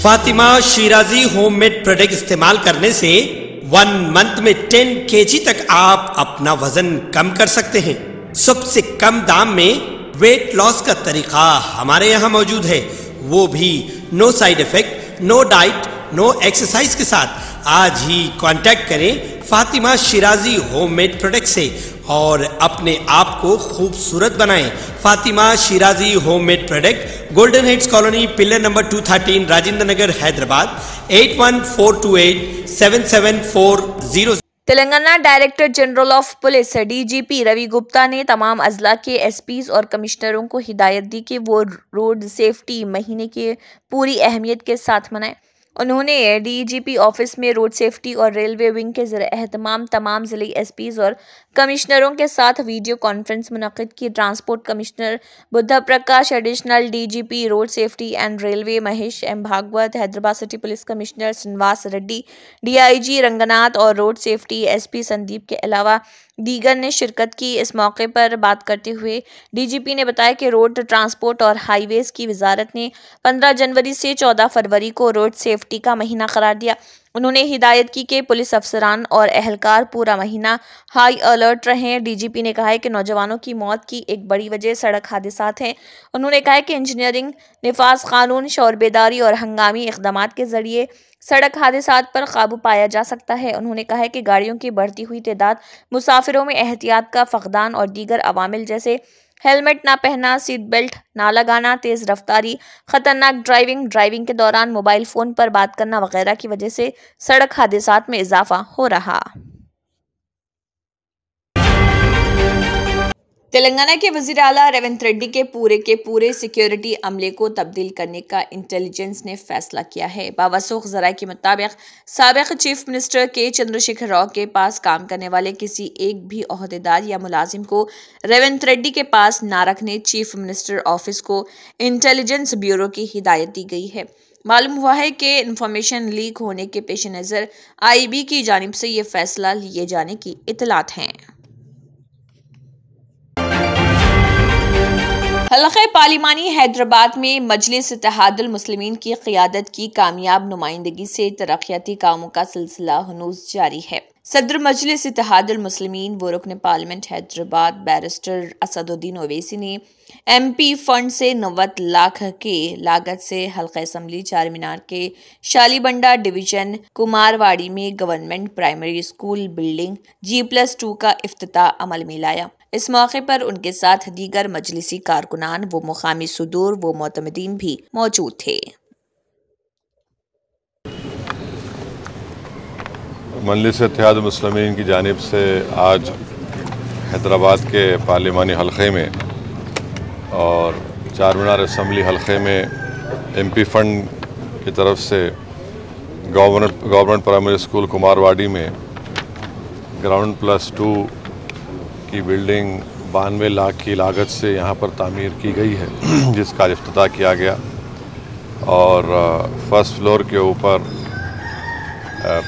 Fatima Shirazi homemade product इस्तेमाल करने से 1 मंथ में 10 kg तक आप अपना वजन कम कर सकते हैं। सबसे कम दाम में वेट लॉस का तरीका हमारे यहाँ मौजूद है, वो भी no side effect, no diet, no exercise के साथ। आज ही कांटेक्ट करें फातिमा शिराजी होममेड प्रोडक्ट से और अपने आप को खूबसूरत बनाएं। Fatima Shirazi homemade product, golden heads colony, pillar number 213, Rajendra Nagar, Hyderabad 8142877400। Telangana director general of police DGP Ravi Gupta ने तमाम अजला के एसपीज और कमिश्नरों को हिदायत दी कि वो रोड सेफ्टी महीने के पूरी अहमियत के साथ मनाएं। उन्होंने डीजीपी ऑफिस में रोड सेफ्टी और रेलवे विंग के ज़रिए तमाम जिले एसपीज और कमिश्नरों के साथ वीडियो कॉन्फ्रेंस मुनक़िद की। Transport commissioner Buddha Prakash, additional DGP road safety and railway Mahesh M Bhagwat, Hyderabad city police commissioner Srinivas Reddy, DIG Ranganath और रोड सेफ्टी एसपी संदीप के अलावा दीगर ने शिरकत की। इस मौके पर बात करते हुए डीजीपी ने बताया कि रोड ट्रांसपोर्ट और हाईवेज की वजारत ने 15 जनवरी से 14 फरवरी को रोड सेफ्टी का महीना करार दिया। उन्होंने हिदायत की कि पुलिस अफसरान और एहलकार पूरा महीना हाई अलर्ट रहें। डीजीपी ने कहा है कि नौजवानों की मौत की एक बड़ी वजह सड़क हादसात हैं। उन्होंने कहा है कि इंजीनियरिंग, निफाज कानून, शौर बेदारी और हंगामी इक़दामात के जरिए सड़क हादसात पर काबू पाया जा सकता है। उन्होंने कहा है कि गाड़ियों की बढ़ती हुई तादाद, मुसाफिरों में एहतियात का फक़दान और दीगर अवामिल जैसे हेलमेट ना पहनना, सीट बेल्ट ना लगाना, तेज़ रफ्तारी, ख़तरनाक ड्राइविंग के दौरान मोबाइल फ़ोन पर बात करना वगैरह की वजह से सड़क हादसात में इजाफा हो रहा। तेलंगाना के वज़ीर आला रेवंत रेड्डी के पूरे सिक्योरिटी अमले को तब्दील करने का इंटेलिजेंस ने फैसला किया है। बावसूख ज़राए के मुताबिक साबिक़ चीफ मिनिस्टर के चंद्रशेखर राव के पास काम करने वाले किसी एक भी ओहदेदार या मुलाजिम को रेवंत रेड्डी के पास ना रखने चीफ मिनिस्टर ऑफिस को इंटेलिजेंस ब्यूरो की हिदायत दी गई है। मालूम हुआ है कि इंफॉर्मेशन लीक होने के पेश नज़र आईबी की जानिब से ये फैसला लिए जाने की इतलात हैं। हल्क़े पार्लिमानी हैदराबाद में मजलिस इत्तेहादुल मुस्लिमीन की क़ियादत की कामयाब नुमाइंदगी से तरक्याती कामों का सिलसिला हनूज़ जारी है। सदर मजलिस इत्तेहादुल मुस्लिमीन व रुकन पार्लियामेंट हैदराबाद बैरिस्टर असदुद्दीन ओवैसी ने एमपी फंड से 90 लाख के लागत से हल्का असम्बली चारमीनार के शालीबंडा डिवीजन कुमारवाड़ी में government primary school building G+2 का इफ्तिताह अमल में लाया। इस मौके पर उनके साथ दीगर मजलिसी कारकुनान व मुकामी सुदूर व मोतमदीन भी मौजूद थे। मजलिस इत्तेहादुल मुस्लिमीन की जानिब से आज हैदराबाद के पार्लिमानी हल्के में और चारमीनार असम्बली हल्के में एमपी फंड की तरफ से गवर्नमेंट प्राइमरी स्कूल कुमारवाड़ी में ग्राउंड +2 की बिल्डिंग 92 लाख की लागत से यहाँ पर तामीर की गई है, जिसका इफ्तिताह किया गया। और फर्स्ट फ्लोर के ऊपर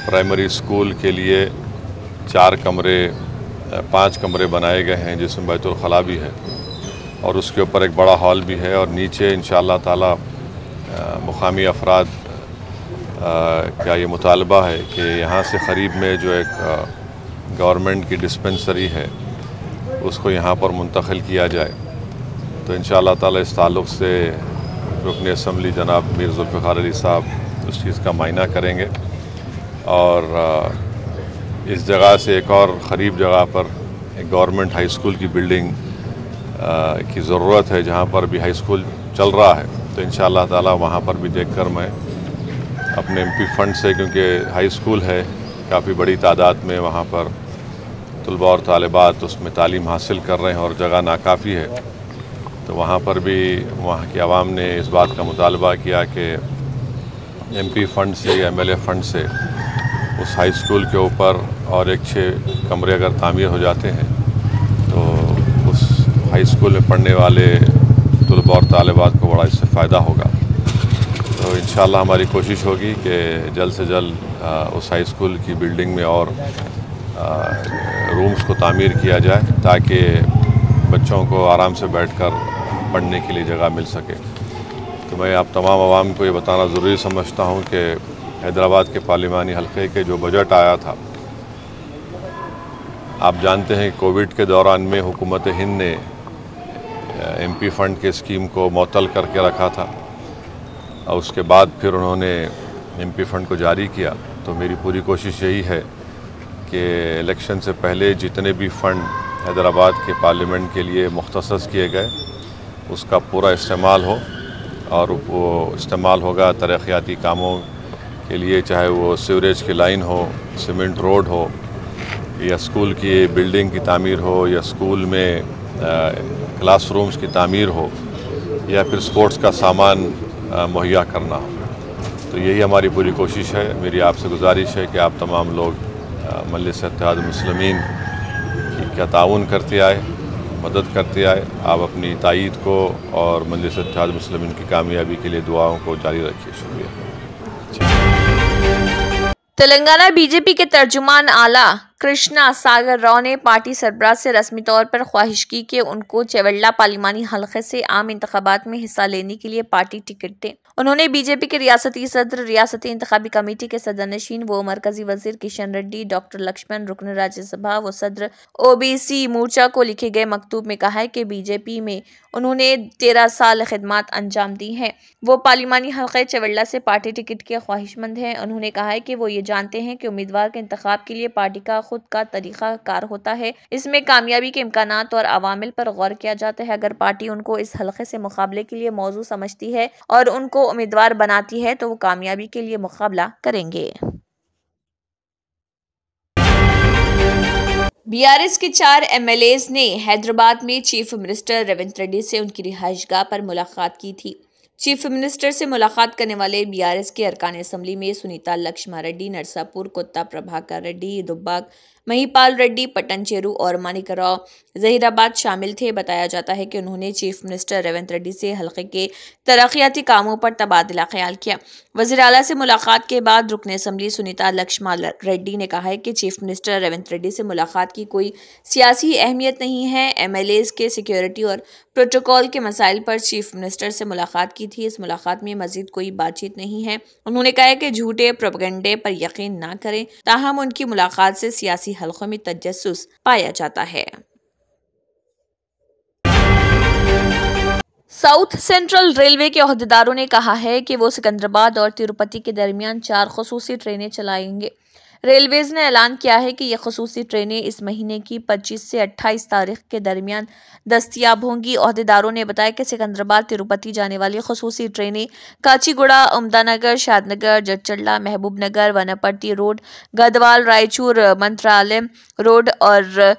प्राइमरी स्कूल के लिए 5 कमरे बनाए गए हैं, जिसमें बैतुल खला भी है और उसके ऊपर एक बड़ा हॉल भी है। और नीचे इंशाअल्लाह ताला मुकामी अफराद का ये मुतालबा है कि यहाँ से क़रीब में जो एक गवर्नमेंट की डिस्पेंसरी है उसको यहाँ पर मुंतकिल किया जाए। तो इंशाअल्लाह ताला इस ताल्लुक़ से रुकन असम्बली जनाब मीर जुल्फ़िकार अली साहब उस चीज़ का मायना करेंगे। और इस जगह से एक और क़रीब जगह पर एक गवर्नमेंट हाई स्कूल की बिल्डिंग की ज़रूरत है, जहाँ पर भी हाई स्कूल चल रहा है। तो इंशाअल्लाह ताला वहाँ पर भी देखकर मैं अपने एमपी फंड से, क्योंकि हाई स्कूल है, काफ़ी बड़ी तादाद में वहाँ पर तलबा और तालिबात उसमें तालीम हासिल कर रहे हैं और जगह नाकाफ़ी है, तो वहाँ पर भी वहाँ की आवाम ने इस बात का मुतालबा किया कि एमपी फंड से या एमएलए फंड से उस हाई स्कूल के ऊपर और एक 6 कमरे अगर तामीर हो जाते हैं तो उस हाई स्कूल में पढ़ने वाले तलबा और तालिबात को बड़ा इससे फ़ायदा होगा। तो इंशाअल्लाह हमारी कोशिश होगी कि जल्द से जल्द उस हाई स्कूल की बिल्डिंग में और रूम्स को तामीर किया जाए, ताकि बच्चों को आराम से बैठकर पढ़ने के लिए जगह मिल सके। तो मैं आप तमाम आवाम को ये बताना ज़रूरी समझता हूँ कि हैदराबाद के पार्लिमानी हल्के के जो बजट आया था, आप जानते हैं कोविड के दौरान में हुकूमत हिंद ने MP फ़ंड के स्कीम को मअतल करके रखा था और उसके बाद फिर उन्होंने MP फ़ंड को जारी किया। तो मेरी पूरी कोशिश यही है कि इलेक्शन से पहले जितने भी फ़ंड हैदराबाद के पार्लियामेंट के लिए मुख्तसस किए गए उसका पूरा इस्तेमाल हो, और वो इस्तेमाल होगा तरक्याती कामों के लिए, चाहे वो सीवरेज की लाइन हो, सीमेंट रोड हो, या स्कूल की बिल्डिंग की तामीर हो, या स्कूल में क्लासरूम्स की तामीर हो, या फिर स्पोर्ट्स का सामान मुहैया करना हो। तो यही हमारी पूरी कोशिश है। मेरी आपसे गुजारिश है कि आप तमाम लोग मजलिस इत्तेहाद मुस्लिमीन की क्या ताउन करते आए, मदद करते आए। आप अपनी तायीद को और मजलिस इत्तेहाद मुस्लिमीन की कामयाबी के लिए दुआओं को जारी रखिए। शुक्रिया। तेलंगाना बीजेपी के तर्जुमान आला कृष्णा सागर राव ने पार्टी सरबराह से रस्मी तौर पर ख्वाहिश की कि उनको चेवल्ला पार्लिमानी हलके से आम इंतखाबात में हिस्सा लेने के लिए पार्टी टिकट दें। उन्होंने बीजेपी के रियासती सदर, रियासती इंतखाबी कमेटी के सदरनशीन व मरकजी वजीर किशन रेड्डी, डॉक्टर लक्ष्मण, रुकन राज्यसभा व सदर OBC मोर्चा को लिखे गए मकतूब में कहा है कि बीजेपी में उन्होंने 13 साल खिदमत अंजाम दी हैं। वो पार्लिमानी हल्के चेवल्ला से पार्टी टिकट के ख्वाहिशमंद हैं। उन्होंने कहा है कि वो ये जानते हैं कि उम्मीदवार के इंतखाब के लिए पार्टी का खुद का तरीका कार होता है। इसमें कामयाबी के इम्कानात और अवामिल पर गौर किया जाता है। अगर पार्टी उनको इस हल्के से मुकाबले के लिए मौजू समझती है और उनको उम्मीदवार बनाती है तो वो कामयाबी के लिए मुकाबला करेंगे। BRS के 4 MLAs ने हैदराबाद में चीफ मिनिस्टर रेवंत रेड्डी से उनकी रिहाइशगाह पर मुलाकात की थी। चीफ मिनिस्टर से मुलाकात करने वाले BRS के अरकान असम्बली में सुनीता लक्ष्मा रेड्डी, नरसापुर, कोत्ता प्रभाकर रेड्डी, दुब्बाक, महिपाल रेड्डी, पट्टनचेरू और मानिकराव जहीराबाद शामिल थे। बताया जाता है कि उन्होंने चीफ मिनिस्टर रेवंत रेड्डी से हल्के के तरक्याती कामों पर तबादला ख्याल किया। वज़ीर आला से मुलाकात के बाद रुकन असम्बली सुनीता लक्ष्मा रेड्डी ने कहा है कि चीफ मिनिस्टर रेवंत रेड्डी से मुलाकात की कोई सियासी अहमियत नहीं है। MLAs के सिक्योरिटी और प्रोटोकॉल के मसाइल पर चीफ मिनिस्टर से मुलाकात की थी। इस मुलाकात में मजीद कोई बातचीत नहीं है। उन्होंने कहा है कि झूठे प्रोपेगेंडे पर यकीन ना करें, ताहम उनकी मुलाकात से सियासी हलकों में तजस्सुस पाया जाता है। साउथ सेंट्रल रेलवे के ओहदेदारों ने कहा है कि वो सिकंदराबाद और तिरुपति के दरमियान 4 खुसूसी ट्रेनें चलाएंगे। रेलवेज ने ऐलान किया है कि ये खुसूसी ट्रेनें इस महीने की 25 से 28 तारीख के दरमियान दस्तयाब होंगी। ओहदेदारों ने बताया कि सिकंदराबाद तिरुपति जाने वाली खुसूसी ट्रेनें काचीगुड़ा, उमदानगर, शादनगर, जडचल्ला, महबूब नगर, वनपर्ती रोड, गदवाल, रायचूर, मंत्रालय रोड और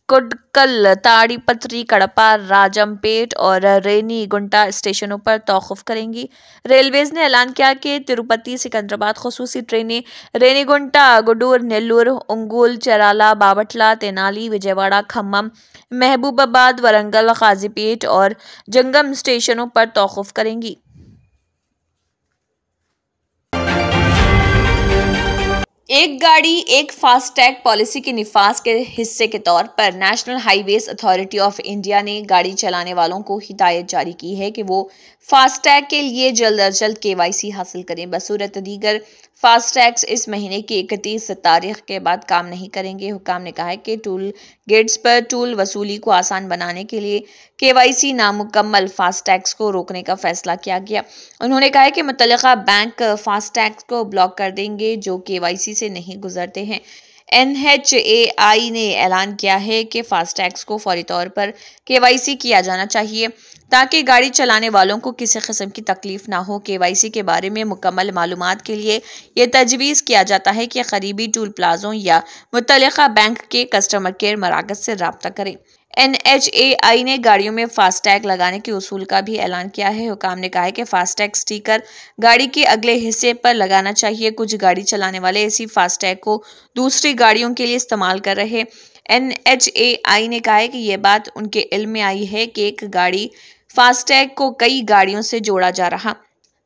कुडकल, ताड़ीपत्री, कड़पा, राजमपेट और रेनीगुंटा स्टेशनों पर तौक़ुफ़ करेंगी। रेलवेज ने ऐलान किया कि तिरुपति सिकंदराबाद खुसूसी ट्रेनें रेनीगुंटा, गुडूर, नेल्लूर, उंगूल, चराला, बावटला, तेनाली, विजयवाड़ा, खम्मम, महबूबाबाद, वरंगल, काजीपेट और जंगम स्टेशनों पर तौक़ुफ़ करेंगी। एक गाड़ी एक फास्टैग पॉलिसी के निफाज के हिस्से के तौर पर national highways authority of India ने गाड़ी चलाने वालों को हिदायत जारी की है कि वो फास्टैग के लिए जल्द अज जल्द KYC हासिल करें। बसूरत दीगर फास्टैग्स इस महीने की 31 तारीख के बाद काम नहीं करेंगे। हुकाम ने कहा है कि टूल गेट्स पर टूल वसूली को आसान बनाने के लिए KYC नामुकम्मल फास्टैग्स को रोकने का फैसला किया गया। उन्होंने कहा है कि मुतल्लिका बैंक फास्टैग्स को ब्लॉक कर देंगे जो KYC से नहीं गुजरते हैं। NHAI ने ऐलान किया है कि फास्टैग्स को फौरी तौर पर KYC किया जाना चाहिए ताकि गाड़ी चलाने वालों को किसी किस्म की तकलीफ ना हो। KYC के बारे में मुकम्मल मालूमात के लिए ये तजवीज़ किया जाता है कि करीबी टूल प्लाज़ों या मुतल्लिका बैंक के कस्टमर केयर मराकज़ से रब्ता करें। NHAI ने गाड़ियों में फास्टैग लगाने के उसूल का भी ऐलान किया है। हुकाम ने कहा है कि फास्टैग स्टिकर गाड़ी के अगले हिस्से पर लगाना चाहिए। कुछ गाड़ी चलाने वाले ऐसी फास्टैग को दूसरी गाड़ियों के लिए इस्तेमाल कर रहे। NHAI ने कहा है कि यह बात उनके इल्म में आई है कि एक गाड़ी फास्टैग को कई गाड़ियों से जोड़ा जा रहा।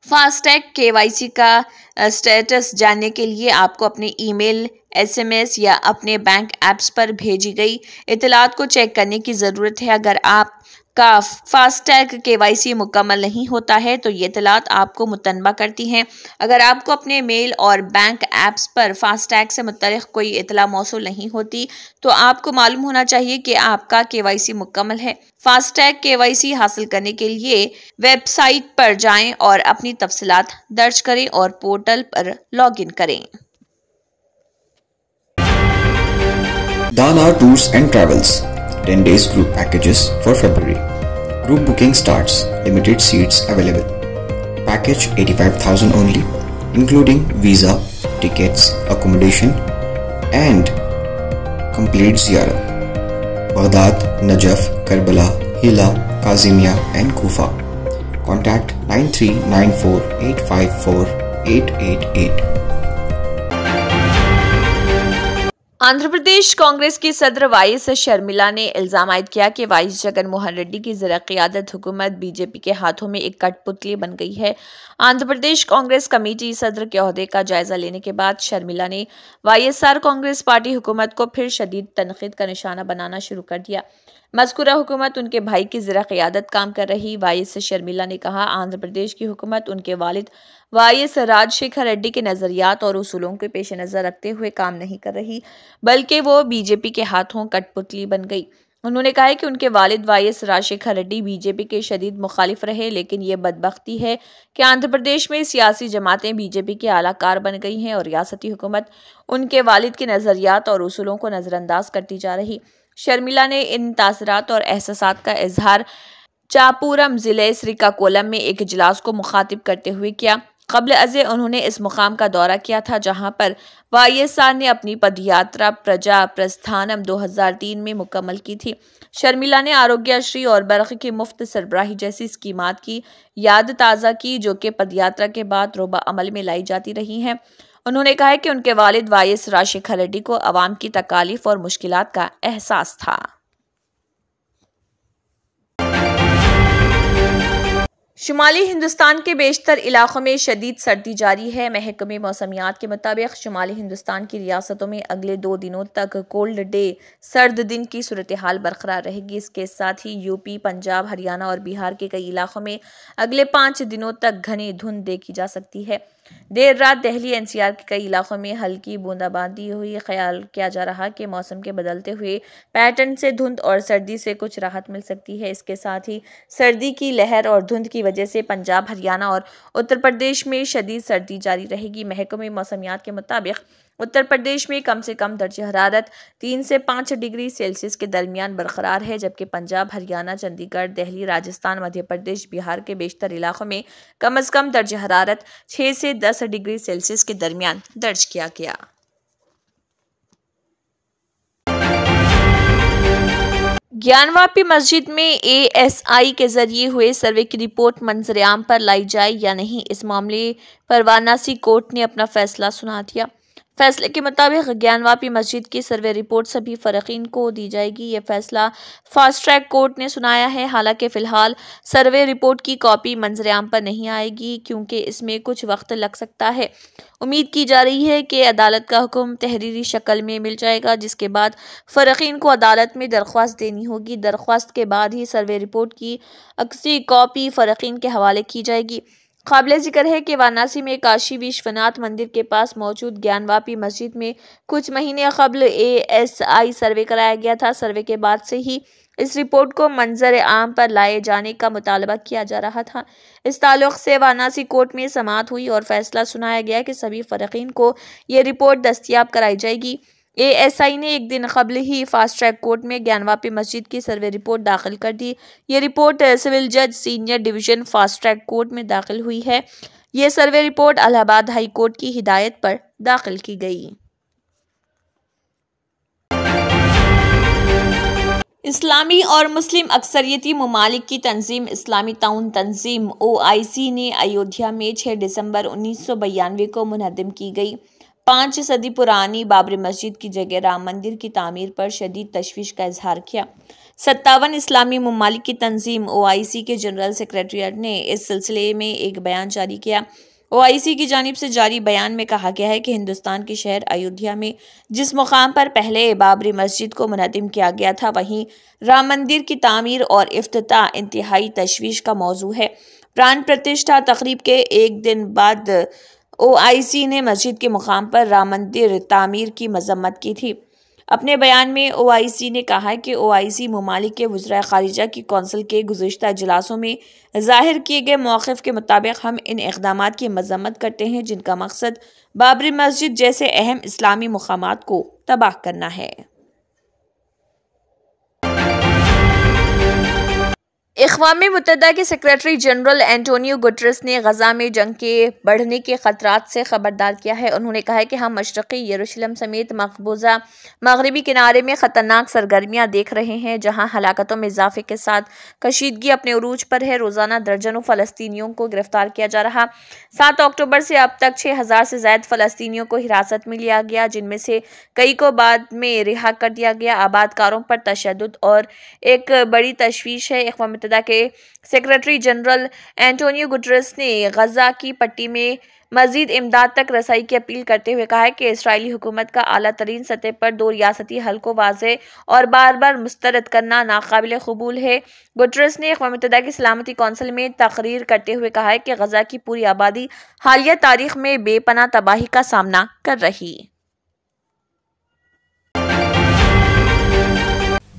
फास्टैग KYC का स्टेटस जानने के लिए आपको अपने ईमेल, SMS या अपने बैंक ऐप्स पर भेजी गई इतलात को चेक करने की ज़रूरत है। अगर आप का फास्टैग KYC मुकम्मल नहीं होता है तो ये इत्तलात आपको मुतनबा करती हैं। अगर आपको अपने मेल और बैंक ऐप्स पर फास्टैग से मुतल्लिक़ कोई इत्तला मौसूल नहीं होती तो आपको मालूम होना चाहिए कि आपका KYC मुकम्मल है। फास्टैग KYC हासिल करने के लिए वेबसाइट पर जाएं और अपनी तफसीलात दर्ज करें और पोर्टल पर लॉगिन करें। Dana Tours and Travels 10 days group packages for February. Group booking starts. Limited seats available. Package 85,000 only, including visa, tickets, accommodation, and complete ziyarat. Baghdad, Najaf, Karbala, Hila, Kazimia, and Kufa. Contact 9394854888. Andhra Pradesh Congress की सदर YS Sharmila ने इल्जाम आयद किया कि YS Jagan Mohan Reddy की ज़रा क़ियादत हुकूमत बीजेपी के हाथों में एक कठपुतली बन गई है। आंध्र प्रदेश कांग्रेस कमेटी सदर के ओहदे का जायजा लेने के बाद शर्मिला ने वाईएसआर कांग्रेस पार्टी हुकूमत को फिर शदीद तनकीद का निशाना बनाना शुरू कर दिया। मज़कूरा हुकूमत उनके भाई की ज़रा क़ियादत काम कर रही वाईएस शर्मिला ने कहा, आंध्र प्रदेश की हुकूमत उनके वालिद वाईएस राजशेखर रेड्डी के नज़रियात और उसूलों के पेश नज़र रखते हुए काम नहीं कर रही, बल्कि वो बीजेपी के हाथों कठपुतली बन गई। उन्होंने कहा है कि उनके वालिद वाईएस राजशेखर रेड्डी बीजेपी के शदीद मुखालिफ रहे, लेकिन ये बदबख्ती है कि आंध्र प्रदेश में सियासी जमातें बीजेपी के आलाकार बन गई हैं और रियासती हुकूमत उनके वालिद के नज़रियात और उसूलों को नज़रअंदाज करती जा रही। शर्मिला ने इन तासरात और एहसासात का इजहार चापुरम ज़िले श्रीकाकुलम में एक इजलास को मुखातिब करते हुए किया। क़ब्ल अज़े उन्होंने इस मुकाम का दौरा किया था जहां पर वाईएसआर ने अपनी पदयात्रा प्रजा प्रस्थानम 2003 में मुकम्मल की थी। शर्मिला ने आरोग्यश्री और बर्क़ की मुफ्त सरबराही जैसी स्कीमात की याद ताज़ा की जो कि पदयात्रा के बाद रोबा अमल में लाई जाती रही हैं। उन्होंने कहा है कि उनके वालिद वाईएस राजशेखर रेड्डी को अवाम की तकालीफ और मुश्किलात का एहसास था। शुमाली हिंदुस्तान के बेशतर इलाकों में शदीद सर्दी जारी है। महकमे मौसमियात के मुताबिक शुमाली हिंदुस्तान की रियासतों में अगले 2 दिनों तक कोल्ड डे सर्द दिन की सूरत हाल बरकरार रहेगी। इसके साथ ही यूपी, पंजाब, हरियाणा और बिहार के कई इलाकों में अगले 5 दिनों तक घनी धुंध देखी जा सकती है। देर रात दिल्ली एनसीआर के कई इलाकों में हल्की बूंदाबांदी हुई। ख्याल किया जा रहा कि मौसम के बदलते हुए पैटर्न से धुंध और सर्दी से कुछ राहत मिल सकती है। इसके साथ ही सर्दी की लहर और धुंध की वजह से पंजाब, हरियाणा और उत्तर प्रदेश में शदीद सर्दी जारी रहेगी। महकमे मौसमियात के मुताबिक उत्तर प्रदेश में कम से कम दर्ज हरारत 3 से 5 डिग्री सेल्सियस के दरमियान बरकरार है, जबकि पंजाब, हरियाणा, चंडीगढ़, दिल्ली, राजस्थान, मध्य प्रदेश, बिहार के बेशतर इलाकों में कम से कम दर्ज हरारत 6 से 10 डिग्री सेल्सियस के दरमियान दर्ज किया गया। ज्ञानवापी मस्जिद में ASI के जरिए हुए सर्वे की रिपोर्ट मंजर आम पर लाई जाए या नहीं, इस मामले पर वाराणसी कोर्ट ने अपना फैसला सुना दिया। फैसले के मुताबिक ज्ञानवापी मस्जिद की सर्वे रिपोर्ट सभी फ़रक़ीन को दी जाएगी। ये फैसला फास्ट ट्रैक कोर्ट ने सुनाया है। हालांकि फ़िलहाल सर्वे रिपोर्ट की कॉपी मंजर आम पर नहीं आएगी क्योंकि इसमें कुछ वक्त लग सकता है। उम्मीद की जा रही है कि अदालत का हुक्म तहरीरी शक्ल में मिल जाएगा, जिसके बाद फ़रक़ीन को अदालत में दरख्वास्त देनी होगी। दरख्वास्त के बाद ही सर्वे रिपोर्ट की अक्सी कॉपी फ़रक़ीन के हवाले की जाएगी। काबिल जिक्र है कि वाराणसी में काशी विश्वनाथ मंदिर के पास मौजूद ज्ञानवापी मस्जिद में कुछ महीने कबल ASI सर्वे कराया गया था। सर्वे के बाद से ही इस रिपोर्ट को मंजर आम पर लाए जाने का मुतालबा किया जा रहा था। इस ताल्लुक से वाराणसी कोर्ट में समाअत हुई और फैसला सुनाया गया कि सभी फ़रक़ीन को ये रिपोर्ट दस्तयाब कराई जाएगी। ASI ने एक दिन कबल ही फास्ट ट्रैक कोर्ट में ज्ञानवापी मस्जिद की सर्वे रिपोर्ट दाखिल कर दी। ये रिपोर्ट सिविल जज senior division fast track court में दाखिल हुई है। ये survey report Allahabad high court की हिदायत पर दाखिल की गई। इस्लामी और मुस्लिम अक्सरियती ममालिक की तंजीम इस्लामी ताउन तंजीम OIC ने अयोध्या में 6 दिसंबर 1992 को मुनहदम की गई 5 सदी पुरानी बाबरी मस्जिद की जगह राम मंदिर की तामीर पर शदीद तशवीश का इजहार किया। 57 इस्लामी ममालिक की तंजीम OIC के जनरल सेक्रेटरीट ने इस सिलसिले में एक बयान जारी किया। ओआईसी की जानिब से जारी बयान में कहा गया है कि हिंदुस्तान के शहर अयोध्या में जिस मुकाम पर पहले बाबरी मस्जिद को मुनज़्ज़म किया गया था, वहीं राम मंदिर की तामीर और इफ्तिताह इंतहाई तशवीश का मौजू है। प्राण प्रतिष्ठा तकरीब के एक दिन बाद ओआईसी ने मस्जिद के मुकाम पर राम मंदिर तामीर की मजम्मत की थी। अपने बयान में ओआईसी ने कहा है कि ओआईसी ममालिक के वज़राए ख़ारिजा की कौंसिल के गुज़िश्ता इजलासों में ज़ाहिर किए गए मौक़िफ़ के मुताबिक हम इन इक़दामात की मज़म्मत करते हैं जिनका मकसद बाबरी मस्जिद जैसे अहम इस्लामी मुक़ामात को तबाह करना है। अक़वाम मुत्तहिदा के सेक्रेटरी जनरल एंटोनियो गुटरेस ने गजा में जंग के बढ़ने के खतरात से खबरदार किया है। उन्होंने कहा है कि हम मशरक़ी यरूशलेम समेत मकबूजा मगरबी किनारे में ख़तरनाक सरगर्मियाँ देख रहे हैं, जहाँ हलाकतों में इजाफे के साथ कशीदगी अपने उरूज पर है। रोज़ाना दर्जनों फ़लस्तीनियों को गिरफ्तार किया जा रहा। 7 अक्टूबर से अब तक 6000 से ज़ायद फ़लस्तीनियों को हिरासत में लिया गया, जिनमें से कई को बाद में रिहा कर दिया गया। आबादकारों पर तशद्दुद और एक बड़ी तशवीश है। अक़वाम मुत्तहिदा के सेक्रेटरी जनरल एंटोनियो गुटरेस ने गजा की पट्टी में मजीद इमदाद तक रसाई की अपील करते हुए कहा है कि इसराइली हुकूमत का आला तरीन सतह पर 2 रियासती हल को वाज़े और बार बार मुस्तरद करना नाकाबिल कबूल है। गुटरेस ने अक़वाम मुत्तहिदा की सलामती कौंसिल में तकरीर करते हुए कहा है कि गजा की पूरी आबादी हालिया तारीख में बेपनाह तबाही का सामना कर रही।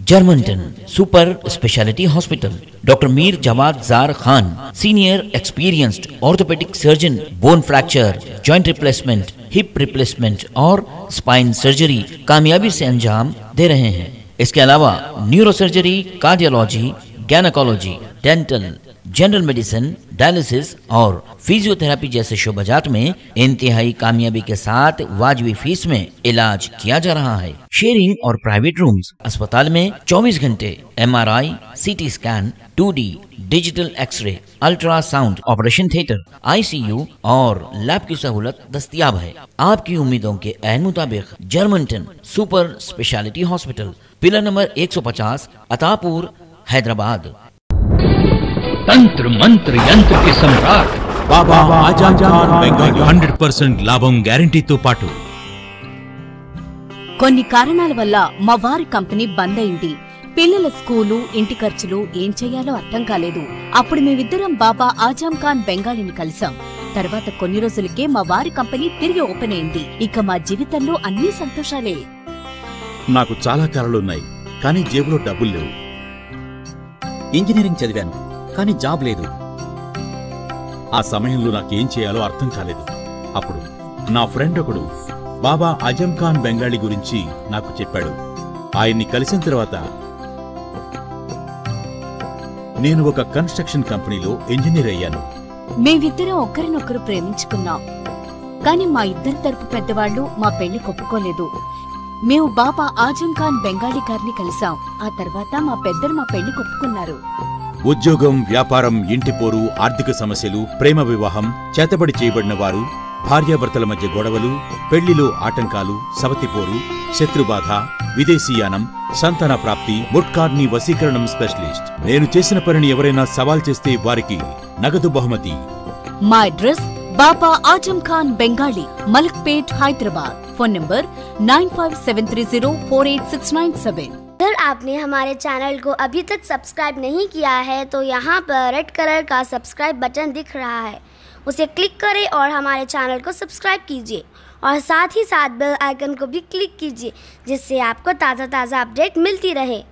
Germanton super speciality hospital, doctor Mir Jawad Zar Khan, senior experienced orthopaedic surgeon, bone fracture, joint replacement, hip replacement और स्पाइन सर्जरी कामयाबी से अंजाम दे रहे हैं। इसके अलावा neuro surgery, cardiology, gynaecology, dental, general medicine, dialysis और फिजियोथेरेपी जैसे शोबाजात में इंतहाई कामयाबी के साथ वाजबी फीस में इलाज किया जा रहा है। शेयरिंग और प्राइवेट रूम्स, अस्पताल में 24 घंटे MRI, CT scan, 2D digital x-ray, ultrasound, operation theatre, ICU और लैब की सहूलत दस्तयाब है। आपकी उम्मीदों के ऐन मुताबिक Germanten super speciality hospital, pillar number 150, Attapur, Hyderabad. तंत्र मंत्र यंत्र के सम्राट बाबा आजम खान బెంగాలీ 100% లాభం గ్యారెంటీతో పాటు కొన్ని కారణాల వల్ల మా వారి కంపెనీ బంద్ అయింది. పిల్లల స్కూలు, ఇంటి ఖర్చులు ఏం చేయాలో అర్థం కాలేదు. అప్పుడు మేమిద్దరం బాబా ఆజం ఖాన్ బెంగాలీని కలిసాం. తర్వాత కొన్ని రోజులకే మా వారి కంపెనీ తిరిగి ఓపెన్ అయింది. ఇక మా జీవితంలో అన్ని సంతోషాలే. నాకు చాలా కలలున్నాయి, కానీ జేబులో డబ్బులు లేవు. ఇంజనీరింగ్ చదివాను, కానీ జాబ్ లేదు. ఆ సమయంలో నాకేం చేయాలో అర్థం కాలేదు. అప్పుడు నా ఫ్రెండ్ ఒకడు బాబా ఆజం ఖాన్ బెంగాలీ గురించి నాకు చెప్పాడు. ఆయన్ని కలిసిన తర్వాత నేను ఒక కన్స్ట్రక్షన్ కంపెనీలో ఇంజనీర్ అయ్యాను. మేమిద్దరం ఒకరినొకరు ప్రేమించుకున్నాం. కానీ మా ఇద్దరి తరపు పెద్దవాళ్లు మా పెళ్లి ఒప్పుకోలేదు. మేము బాబా ఆజం ఖాన్ బెంగాలీ గారిని కలిసాం. ఆ తర్వాత మా పెద్దలు మా పెళ్లి ఒప్పుకున్నారు. ఉద్యోగం, వ్యాపారం, ఇంటిపోరు, ఆర్థిక సమస్యలు, ప్రేమ వివాహం, చేతబడి చేయబడిన వారు, భార్యాభర్తల మధ్య గొడవలు, పెళ్లిలో ఆటంకాలు, సవతిపోరు, శత్రుబాధ, విదేశీయానం, సంతాన ప్రాప్తి, ముట్కార్ని వశీకరణం స్పెషలిస్ట్. నేను చేసిన పనిని ఎవరైనా సవాల్ చేస్తే వారికి నగదు బహుమతి. మా address Baba Azam Khan Bengali, Malakpet, Hyderabad. Phone number 9573048697। अगर आपने हमारे चैनल को अभी तक सब्सक्राइब नहीं किया है तो यहाँ पर रेड कलर का सब्सक्राइब बटन दिख रहा है, उसे क्लिक करें और हमारे चैनल को सब्सक्राइब कीजिए और साथ ही साथ बेल आइकन को भी क्लिक कीजिए, जिससे आपको ताज़ा अपडेट मिलती रहे।